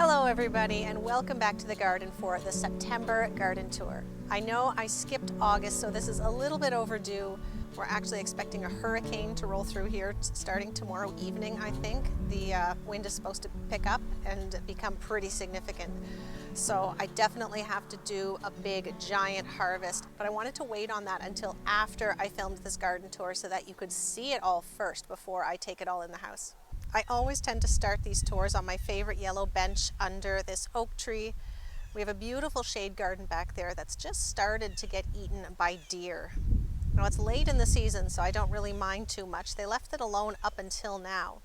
Hello everybody and welcome back to the garden for the September garden tour. I know I skipped August, so this is a little bit overdue. We're actually expecting a hurricane to roll through here starting tomorrow evening, I think. The wind is supposed to pick up and become pretty significant. So I definitely have to do a big giant harvest, but I wanted to wait on that until after I filmed this garden tour so that you could see it all first before I take it all in the house. I always tend to start these tours on my favorite yellow bench under this oak tree. We have a beautiful shade garden back there that's just started to get eaten by deer. Now it's late in the season, so I don't really mind too much. They left it alone up until now.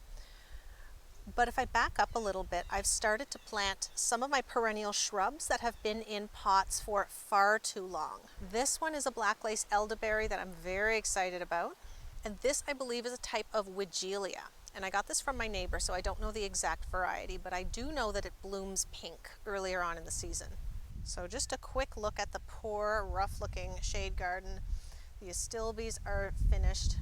But if I back up a little bit, I've started to plant some of my perennial shrubs that have been in pots for far too long. This one is a black lace elderberry that I'm very excited about. And this, I believe, is a type of Wigelia. And I got this from my neighbor, so I don't know the exact variety, but I do know that it blooms pink earlier on in the season. So just a quick look at the poor, rough-looking shade garden. The astilbes are finished.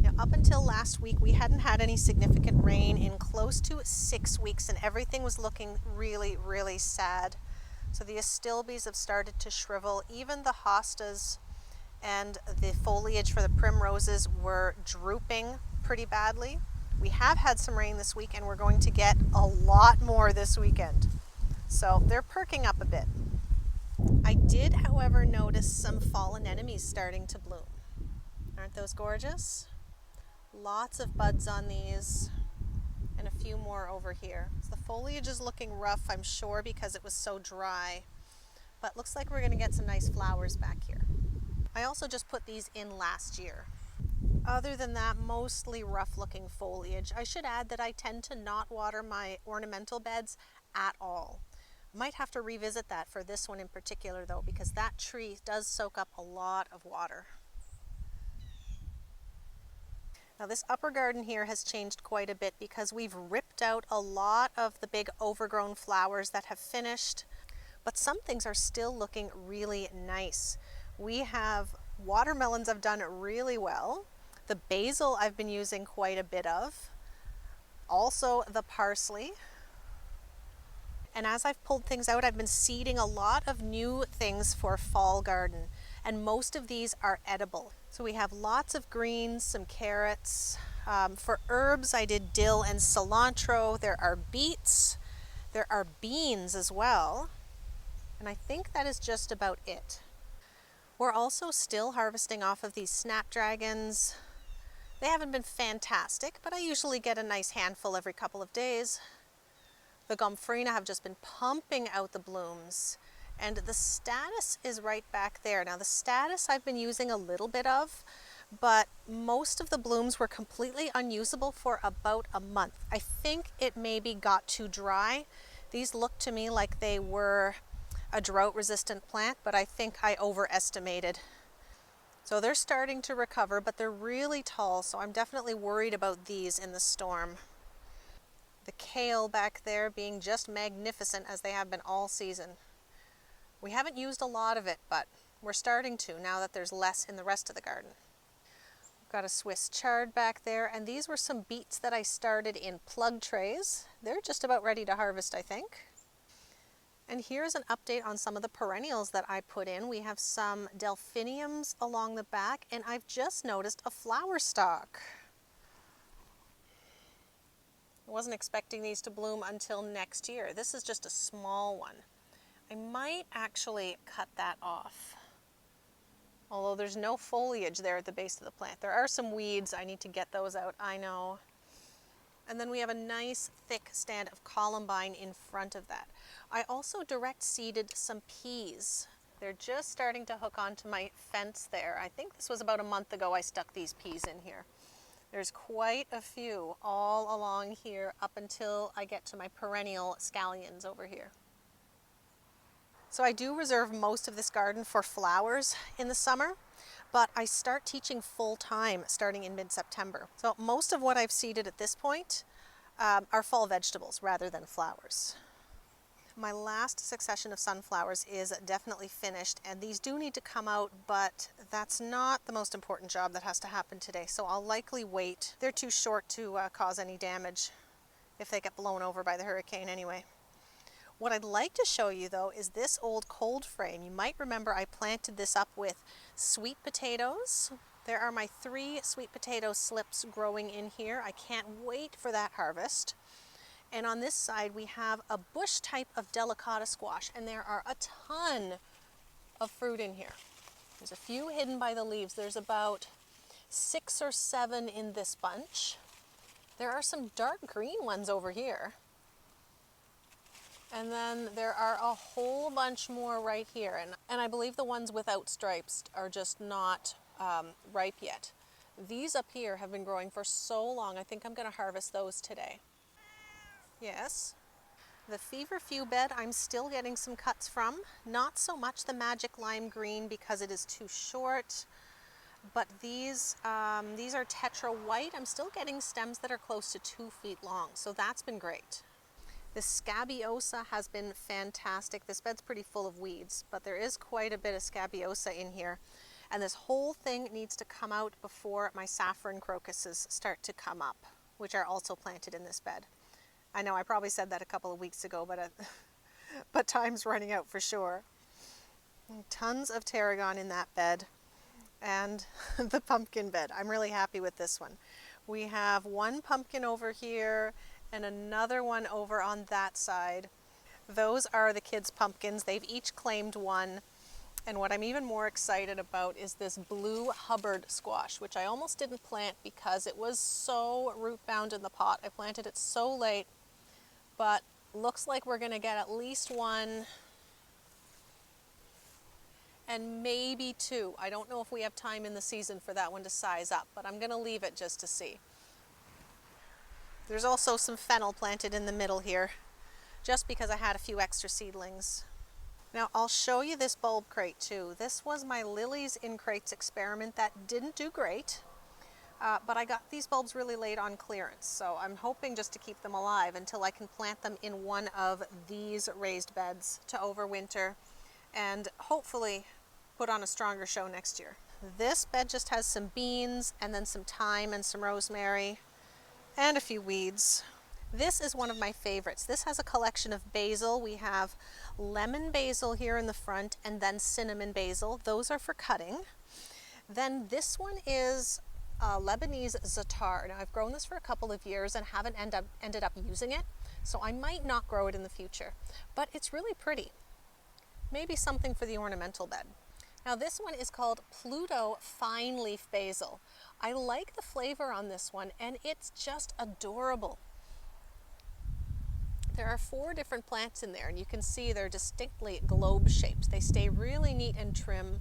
Now, up until last week, we hadn't had any significant rain in close to 6 weeks, and everything was looking really, really sad. So the astilbes have started to shrivel. Even the hostas and the foliage for the primroses were drooping pretty badly. We have had some rain this week and we're going to get a lot more this weekend. So they're perking up a bit. I did, however, notice some fall anemones starting to bloom. Aren't those gorgeous? Lots of buds on these and a few more over here. So the foliage is looking rough, I'm sure, because it was so dry. But looks like we're going to get some nice flowers back here. I also just put these in last year. Other than that, mostly rough looking foliage. I should add that I tend to not water my ornamental beds at all. Might have to revisit that for this one in particular though, because that tree does soak up a lot of water. Now this upper garden here has changed quite a bit because we've ripped out a lot of the big overgrown flowers that have finished, but some things are still looking really nice. We have watermelons I've done really well. The basil I've been using quite a bit of. Also the parsley. And as I've pulled things out, I've been seeding a lot of new things for fall garden. And most of these are edible. So we have lots of greens, some carrots. For herbs, I did dill and cilantro. There are beets. There are beans as well. And I think that is just about it. We're also still harvesting off of these snapdragons. They haven't been fantastic, but I usually get a nice handful every couple of days. The gomphrena have just been pumping out the blooms, and the statice is right back there. Now the statice I've been using a little bit of, but most of the blooms were completely unusable for about a month. I think it maybe got too dry. These look to me like they were a drought-resistant plant, but I think I overestimated. So they're starting to recover, but they're really tall, so I'm definitely worried about these in the storm. The kale back there being just magnificent as they have been all season. We haven't used a lot of it, but we're starting to now that there's less in the rest of the garden. We've got a Swiss chard back there, and these were some beets that I started in plug trays. They're just about ready to harvest, I think. And here's an update on some of the perennials that I put in. We have some delphiniums along the back, and I've just noticed a flower stalk. I wasn't expecting these to bloom until next year. This is just a small one. I might actually cut that off. Although there's no foliage there at the base of the plant. There are some weeds. I need to get those out, I know. And then we have a nice thick stand of columbine in front of that. I also direct seeded some peas. They're just starting to hook onto my fence there. I think this was about a month ago I stuck these peas in here. There's quite a few all along here up until I get to my perennial scallions over here. So I do reserve most of this garden for flowers in the summer, but I start teaching full-time starting in mid-September. So most of what I've seeded at this point are fall vegetables rather than flowers. My last succession of sunflowers is definitely finished, and these do need to come out, but that's not the most important job that has to happen today, so I'll likely wait. They're too short to cause any damage if they get blown over by the hurricane anyway. What I'd like to show you though is this old cold frame. You might remember I planted this up with sweet potatoes. There are my 3 sweet potato slips growing in here. I can't wait for that harvest. And on this side we have a bush type of delicata squash, and there are a ton of fruit in here. There's a few hidden by the leaves. There's about 6 or 7 in this bunch. There are some dark green ones over here. And then there are a whole bunch more right here. And I believe the ones without stripes are just not ripe yet. These up here have been growing for so long. I think I'm going to harvest those today. Yes. The feverfew bed I'm still getting some cuts from. Not so much the magic lime green because it is too short. But these are tetra white. I'm still getting stems that are close to 2 feet long. So that's been great. The scabiosa has been fantastic. This bed's pretty full of weeds, but there is quite a bit of scabiosa in here. And this whole thing needs to come out before my saffron crocuses start to come up, which are also planted in this bed. I know I probably said that a couple of weeks ago, but time's running out for sure. Tons of tarragon in that bed, and the pumpkin bed. I'm really happy with this one. We have 1 pumpkin over here and another one over on that side. Those are the kids' pumpkins. They've each claimed 1. And what I'm even more excited about is this blue Hubbard squash, which I almost didn't plant because it was so root bound in the pot. I planted it so late, but looks like we're going to get at least 1 and maybe 2. I don't know if we have time in the season for that one to size up, but I'm going to leave it just to see. There's also some fennel planted in the middle here, just because I had a few extra seedlings. Now I'll show you this bulb crate too. This was my lilies in crates experiment that didn't do great, but I got these bulbs really late on clearance, so I'm hoping just to keep them alive until I can plant them in one of these raised beds to overwinter and hopefully put on a stronger show next year. This bed just has some beans and then some thyme and some rosemary and a few weeds. This is one of my favorites. This has a collection of basil. We have lemon basil here in the front and then cinnamon basil. Those are for cutting. Then this one is Lebanese za'atar. Now I've grown this for a couple of years and haven't ended up using it, so I might not grow it in the future. But it's really pretty. Maybe something for the ornamental bed. Now this one is called Pluto Fine Leaf Basil. I like the flavor on this one and it's just adorable. There are 4 different plants in there and you can see they're distinctly globe shaped. They stay really neat and trim.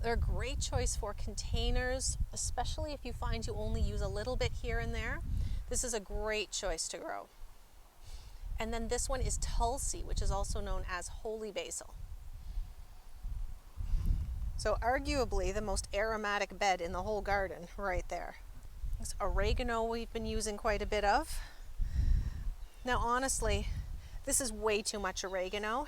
They're a great choice for containers, especially if you find you only use a little bit here and there. This is a great choice to grow. And then this one is Tulsi, which is also known as holy basil. So arguably the most aromatic bed in the whole garden right there. This oregano we've been using quite a bit of. Now honestly, this is way too much oregano.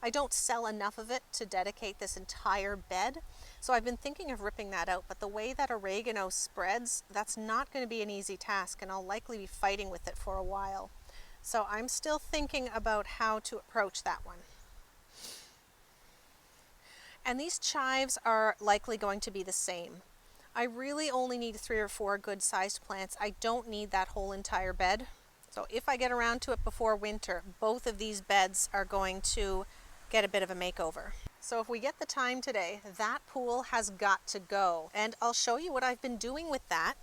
I don't sell enough of it to dedicate this entire bed, so I've been thinking of ripping that out, but the way that oregano spreads, that's not going to be an easy task, and I'll likely be fighting with it for a while. So I'm still thinking about how to approach that one. And these chives are likely going to be the same. I really only need 3 or 4 good-sized plants. I don't need that whole entire bed. So if I get around to it before winter, both of these beds are going to get a bit of a makeover. So if we get the time today, that pool has got to go. And I'll show you what I've been doing with that.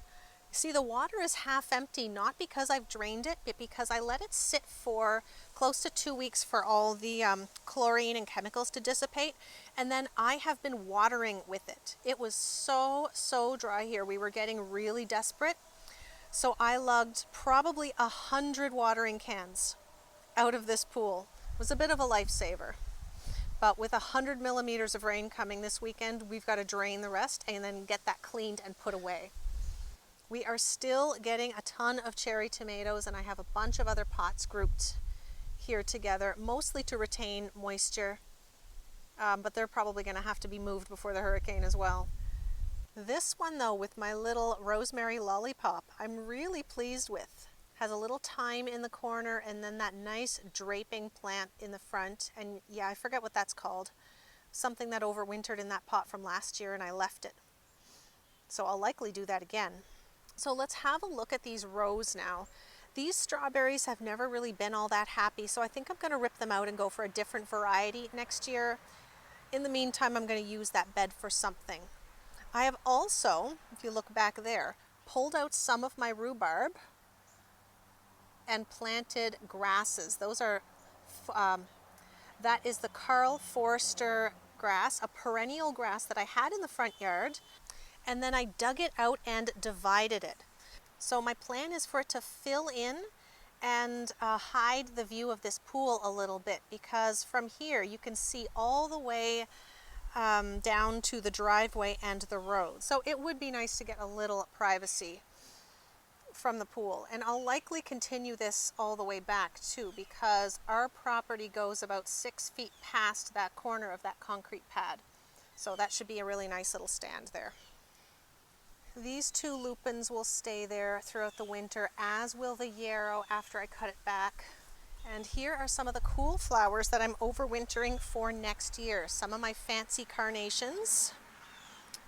See, the water is half empty, not because I've drained it, but because I let it sit for close to 2 weeks for all the chlorine and chemicals to dissipate. And then I have been watering with it. It was so dry here. We were getting really desperate. So I lugged probably 100 watering cans out of this pool. It was a bit of a lifesaver. But with 100 millimeters of rain coming this weekend, we've got to drain the rest and then get that cleaned and put away. We are still getting a ton of cherry tomatoes, and I have a bunch of other pots grouped here together, mostly to retain moisture, but they're probably going to have to be moved before the hurricane as well. This one though, with my little rosemary lollipop, I'm really pleased with. Has a little thyme in the corner and then that nice draping plant in the front. And yeah, I forget what that's called. Something that overwintered in that pot from last year and I left it. So I'll likely do that again. So let's have a look at these rows now. These strawberries have never really been all that happy, so I think I'm going to rip them out and go for a different variety next year. In the meantime, I'm going to use that bed for something. I have also, if you look back there, pulled out some of my rhubarb and planted grasses. Those are, that is the Carl Forster grass, a perennial grass that I had in the front yard, and then I dug it out and divided it. So my plan is for it to fill in and hide the view of this pool a little bit, because from here you can see all the way down to the driveway and the road. So it would be nice to get a little privacy from the pool. And I'll likely continue this all the way back too, because our property goes about 6 feet past that corner of that concrete pad. So that should be a really nice little stand there. These two lupins will stay there throughout the winter, as will the yarrow after I cut it back. And here are some of the cool flowers that I'm overwintering for next year. Some of my fancy carnations.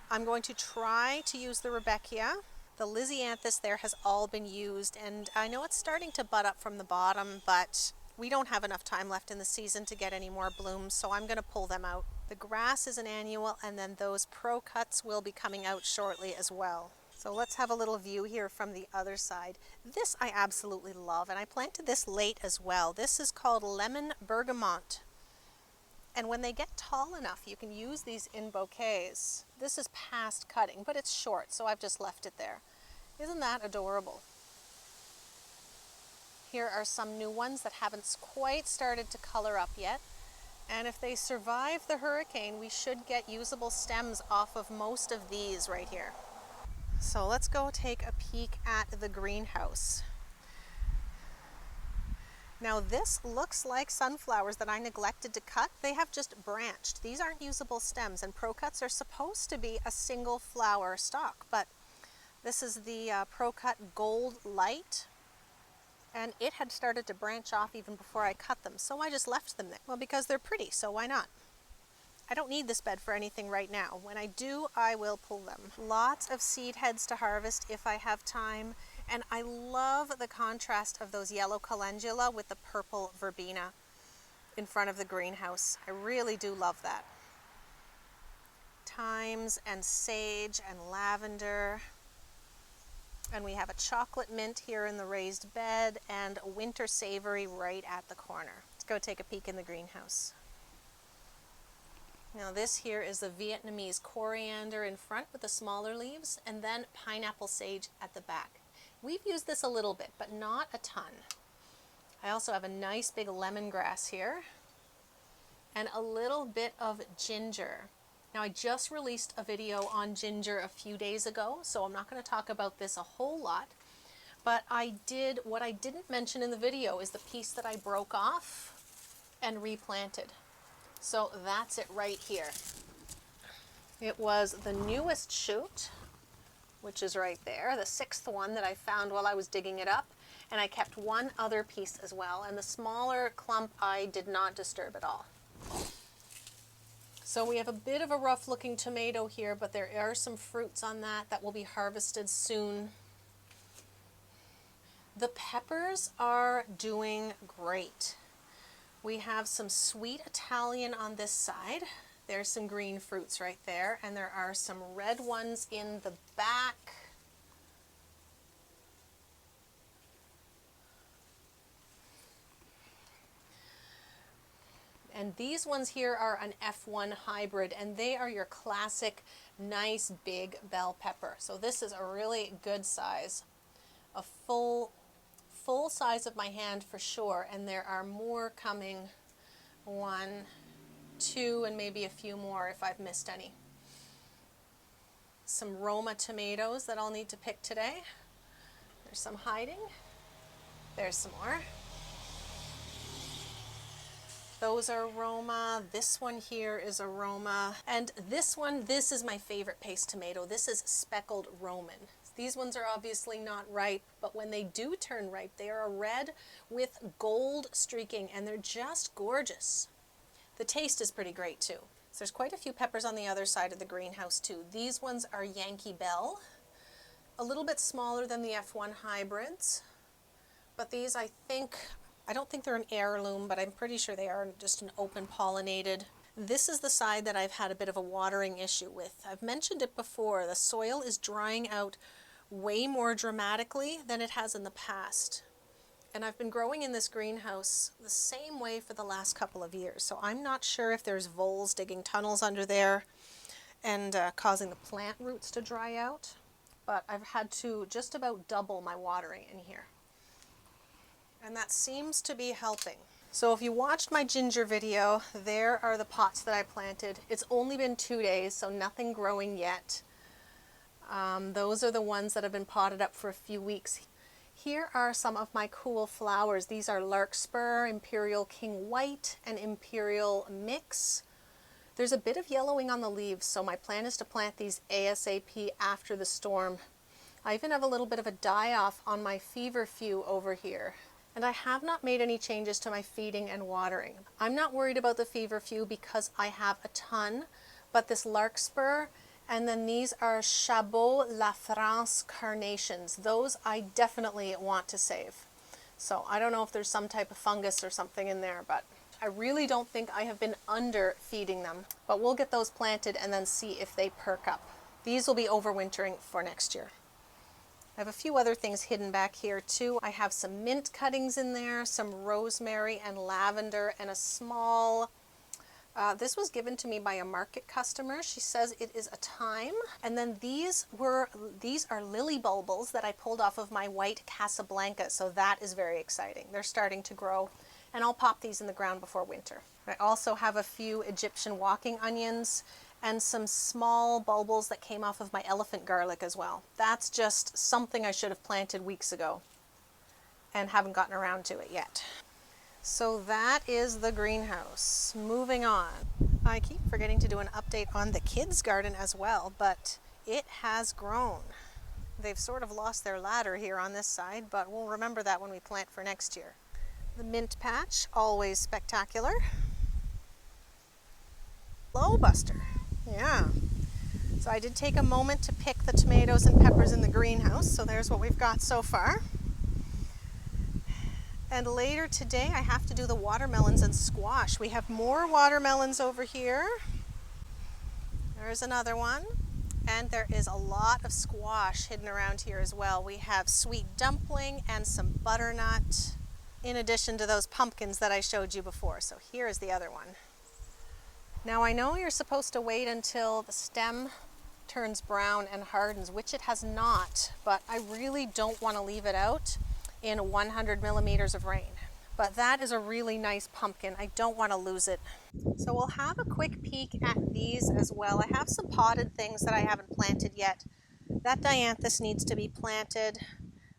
I'm going to try to use the Rebecca. The Lysianthus there has all been used, and I know it's starting to bud up from the bottom, but we don't have enough time left in the season to get any more blooms, so I'm going to pull them out. The grass is an annual, and then those pro cuts will be coming out shortly as well. So let's have a little view here from the other side. This I absolutely love, and I planted this late as well. This is called lemon bergamot. And when they get tall enough, you can use these in bouquets. This is past cutting, but it's short, so I've just left it there. Isn't that adorable? Here are some new ones that haven't quite started to color up yet. And if they survive the hurricane, we should get usable stems off of most of these right here. So let's go take a peek at the greenhouse. Now this looks like sunflowers that I neglected to cut. They have just branched. These aren't usable stems, and pro cuts are supposed to be a single flower stalk, but this is the Pro Cut Gold Light. And it had started to branch off even before I cut them, so I just left them there. Well, because they're pretty, so why not? I don't need this bed for anything right now. When I do, I will pull them. Lots of seed heads to harvest if I have time, and I love the contrast of those yellow calendula with the purple verbena in front of the greenhouse. I really do love that. Thymes and sage and lavender. And we have a chocolate mint here in the raised bed and a winter savory right at the corner. Let's go take a peek in the greenhouse. Now this here is the Vietnamese coriander in front with the smaller leaves, and then pineapple sage at the back. We've used this a little bit, but not a ton. I also have a nice big lemongrass here and a little bit of ginger. Now I just released a video on ginger a few days ago, so I'm not going to talk about this a whole lot, but what I didn't mention in the video is the piece that I broke off and replanted. So that's it right here. It was the newest shoot, which is right there, the 6th one that I found while I was digging it up, and I kept one other piece as well, and the smaller clump I did not disturb at all. So we have a bit of a rough looking tomato here, but there are some fruits on that will be harvested soon. The peppers are doing great. We have some sweet Italian on this side. There's some green fruits right there, and there are some red ones in the back. And these ones here are an F1 hybrid, and they are your classic nice big bell pepper. So this is a really good size, a full size of my hand for sure, and there are more coming. 1, 2, and maybe a few more if I've missed any. Some Roma tomatoes that I'll need to pick today. There's some hiding. There's some more. Those are Roma. This one here is a Roma. And this one, this is my favorite paste tomato. This is speckled Roman. These ones are obviously not ripe, but when they do turn ripe, they are a red with gold streaking, and they're just gorgeous. The taste is pretty great too. So there's quite a few peppers on the other side of the greenhouse too. These ones are Yankee Bell, a little bit smaller than the F1 hybrids, but these I don't think they're an heirloom, but I'm pretty sure they are just an open pollinated. This is the side that I've had a bit of a watering issue with. I've mentioned it before, the soil is drying out way more dramatically than it has in the past. And I've been growing in this greenhouse the same way for the last couple of years. So I'm not sure if there's voles digging tunnels under there and causing the plant roots to dry out. But I've had to just about double my watering in here. And that seems to be helping. So if you watched my ginger video, there are the pots that I planted. It's only been 2 days, so nothing growing yet. Those are the ones that have been potted up for a few weeks. Here are some of my cool flowers. These are Larkspur, Imperial King White, and Imperial Mix. There's a bit of yellowing on the leaves, so my plan is to plant these ASAP after the storm. I even have a little bit of a die-off on my feverfew over here. And I have not made any changes to my feeding and watering. I'm not worried about the feverfew because I have a ton, but this Larkspur, and then these are Chabot La France carnations. Those I definitely want to save. So I don't know if there's some type of fungus or something in there, but I really don't think I have been under feeding them. But we'll get those planted and then see if they perk up. These will be overwintering for next year. I have a few other things hidden back here too. I have some mint cuttings in there, some rosemary and lavender, and a small, this was given to me by a market customer. She says it is a thyme. And then these are lily bulbils that I pulled off of my white Casablanca. So that is very exciting. They're starting to grow, and I'll pop these in the ground before winter. I also have a few Egyptian walking onions and some small bulbils that came off of my elephant garlic as well. That's just something I should have planted weeks ago and haven't gotten around to it yet. So that is the greenhouse. Moving on. I keep forgetting to do an update on the kids' garden as well, but it has grown. They've sort of lost their ladder here on this side, but we'll remember that when we plant for next year. The mint patch, always spectacular. Low buster. Yeah, so I did take a moment to pick the tomatoes and peppers in the greenhouse, so there's what we've got so far. And later today I have to do the watermelons and squash. We have more watermelons over here. There's another one. And there is a lot of squash hidden around here as well. We have sweet dumpling and some butternut, in addition to those pumpkins that I showed you before. So here is the other one. Now I know you're supposed to wait until the stem turns brown and hardens, which it has not, but I really don't want to leave it out in 100 millimeters of rain. But that is a really nice pumpkin. I don't want to lose it. So we'll have a quick peek at these as well. I have some potted things that I haven't planted yet. That dianthus needs to be planted.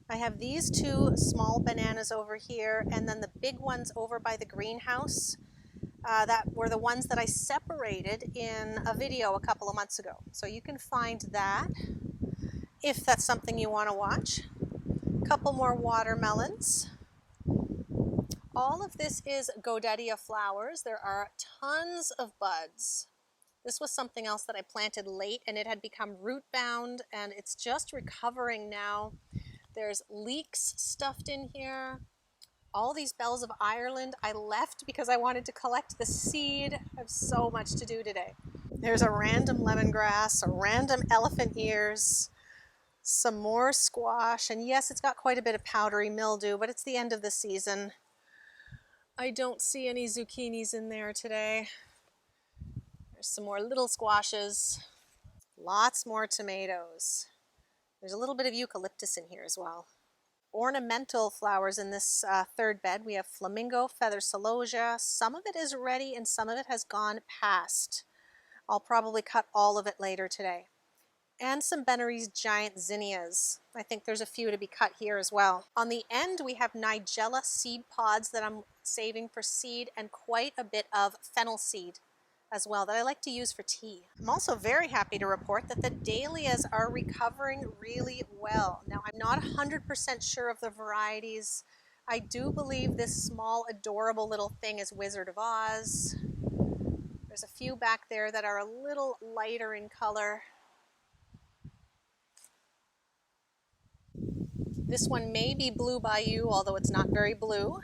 I have these two small bananas over here, and then the big ones over by the greenhouse. That were the ones that I separated in a video a couple of months ago. So you can find that if that's something you want to watch. A couple more watermelons. All of this is Godetia flowers. There are tons of buds. This was something else that I planted late and it had become root bound and it's just recovering now. There's leeks stuffed in here. All these bells of Ireland I left because I wanted to collect the seed. I have so much to do today. There's a random lemongrass, a random elephant ears, some more squash, and yes, it's got quite a bit of powdery mildew, but it's the end of the season. I don't see any zucchinis in there today. There's some more little squashes, lots more tomatoes. There's a little bit of eucalyptus in here as well. Ornamental flowers in this third bed. We have flamingo, feather celosia. Some of it is ready and some of it has gone past. I'll probably cut all of it later today. And some Benary's giant zinnias. I think there's a few to be cut here as well. On the end we have Nigella seed pods that I'm saving for seed and quite a bit of fennel seed as well that I like to use for tea. I'm also very happy to report that the dahlias are recovering really well. Now, I'm not 100% sure of the varieties. I do believe this small, adorable little thing is Wizard of Oz. There's a few back there that are a little lighter in color. This one may be Blue Bayou, although it's not very blue.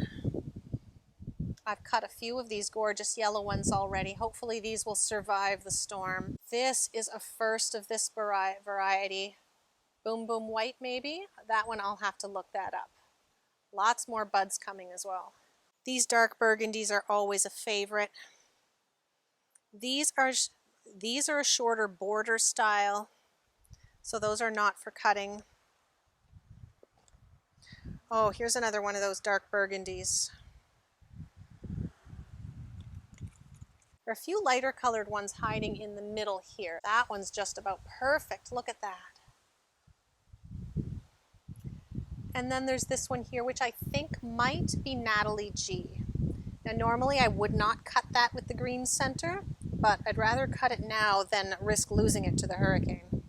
I've cut a few of these gorgeous yellow ones already. Hopefully these will survive the storm. This is a first of this variety. Boom Boom White maybe? That one I'll have to look that up. Lots more buds coming as well. These dark burgundies are always a favorite. These are a shorter border style, so those are not for cutting. Oh, here's another one of those dark burgundies. There are a few lighter colored ones hiding in the middle here. That one's just about perfect. Look at that. And then there's this one here, which I think might be Natalie G. Now, normally I would not cut that with the green center, but I'd rather cut it now than risk losing it to the hurricane.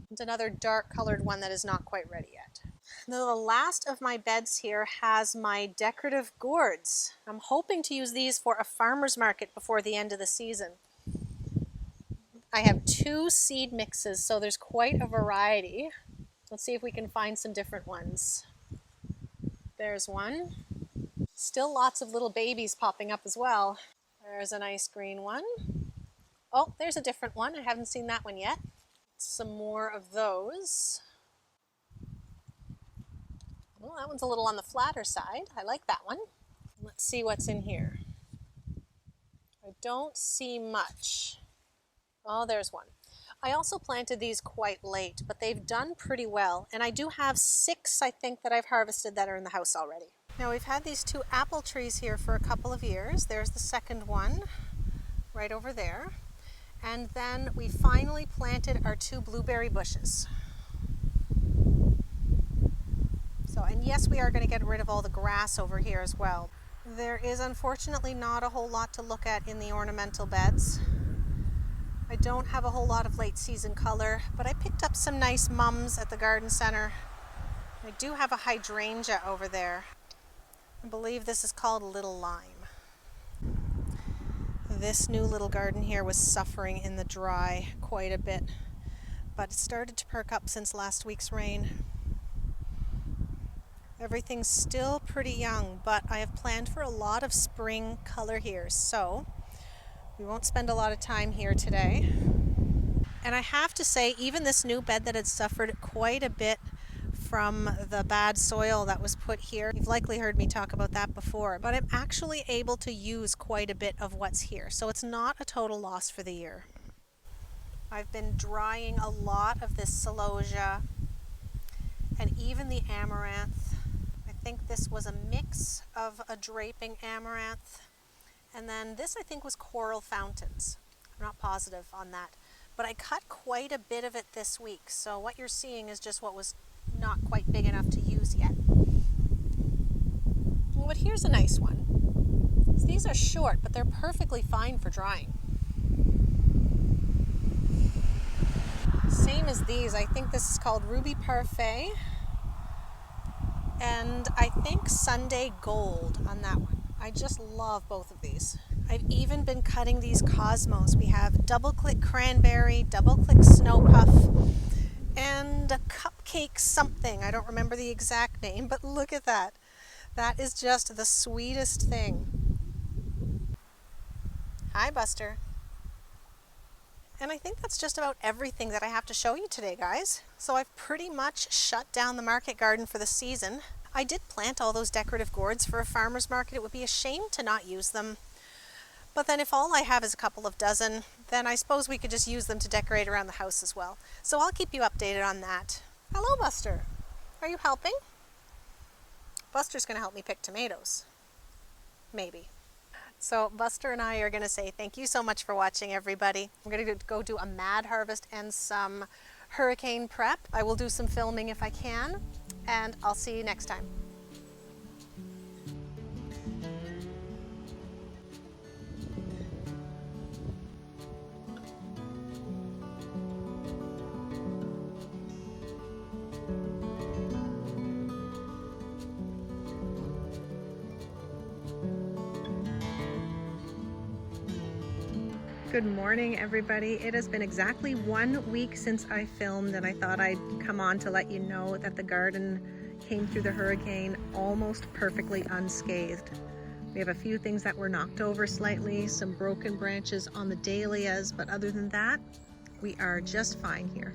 And another dark colored one that is not quite ready yet. Now, the last of my beds here has my decorative gourds. I'm hoping to use these for a farmer's market before the end of the season. I have 2 seed mixes, so there's quite a variety. Let's see if we can find some different ones. There's one. Still lots of little babies popping up as well. There's a nice green one. Oh, there's a different one. I haven't seen that one yet. Some more of those. Well, that one's a little on the flatter side. I like that one. Let's see what's in here. I don't see much. Oh, there's one. I also planted these quite late, but they've done pretty well. And I do have 6, I think, that I've harvested that are in the house already. Now, we've had these 2 apple trees here for a couple of years. There's the second one right over there. And then we finally planted our 2 blueberry bushes. So, and yes, we are going to get rid of all the grass over here as well. There is unfortunately not a whole lot to look at in the ornamental beds. I don't have a whole lot of late season color, but I picked up some nice mums at the garden center. I do have a hydrangea over there. I believe this is called Little Lime. This new little garden here was suffering in the dry quite a bit, but it started to perk up since last week's rain. Everything's still pretty young, but I have planned for a lot of spring color here, so we won't spend a lot of time here today. And I have to say, even this new bed that had suffered quite a bit from the bad soil that was put here, you've likely heard me talk about that before, but I'm actually able to use quite a bit of what's here, so it's not a total loss for the year. I've been drying a lot of this celosia and even the amaranth. I think this was a mix of a draping amaranth, and then this I think was coral fountains. I'm not positive on that, but I cut quite a bit of it this week, so what you're seeing is just what was not quite big enough to use yet. Well, but here's a nice one. These are short, but they're perfectly fine for drying. Same as these. I think this is called Ruby Parfait, and I think Sunday Gold on that one. I just love both of these. I've even been cutting these cosmos. We have Double Click Cranberry, Double Click Snow Puff, and a cupcake something. I don't remember the exact name, but look at that. That is just the sweetest thing. Hi, Buster. And I think that's just about everything that I have to show you today, guys. So I've pretty much shut down the market garden for the season. I did plant all those decorative gourds for a farmer's market. It would be a shame to not use them. But then if all I have is a couple of dozen, then I suppose we could just use them to decorate around the house as well. So I'll keep you updated on that. Hello, Buster. Are you helping? Buster's going to help me pick tomatoes. Maybe. So Buster and I are going to say thank you so much for watching, everybody. I'm going to go do a mad harvest and some hurricane prep. I will do some filming if I can, and I'll see you next time. Good morning, everybody. It has been exactly 1 week since I filmed, and I thought I'd come on to let you know that the garden came through the hurricane almost perfectly unscathed. We have a few things that were knocked over slightly, some broken branches on the dahlias, but other than that, we are just fine here.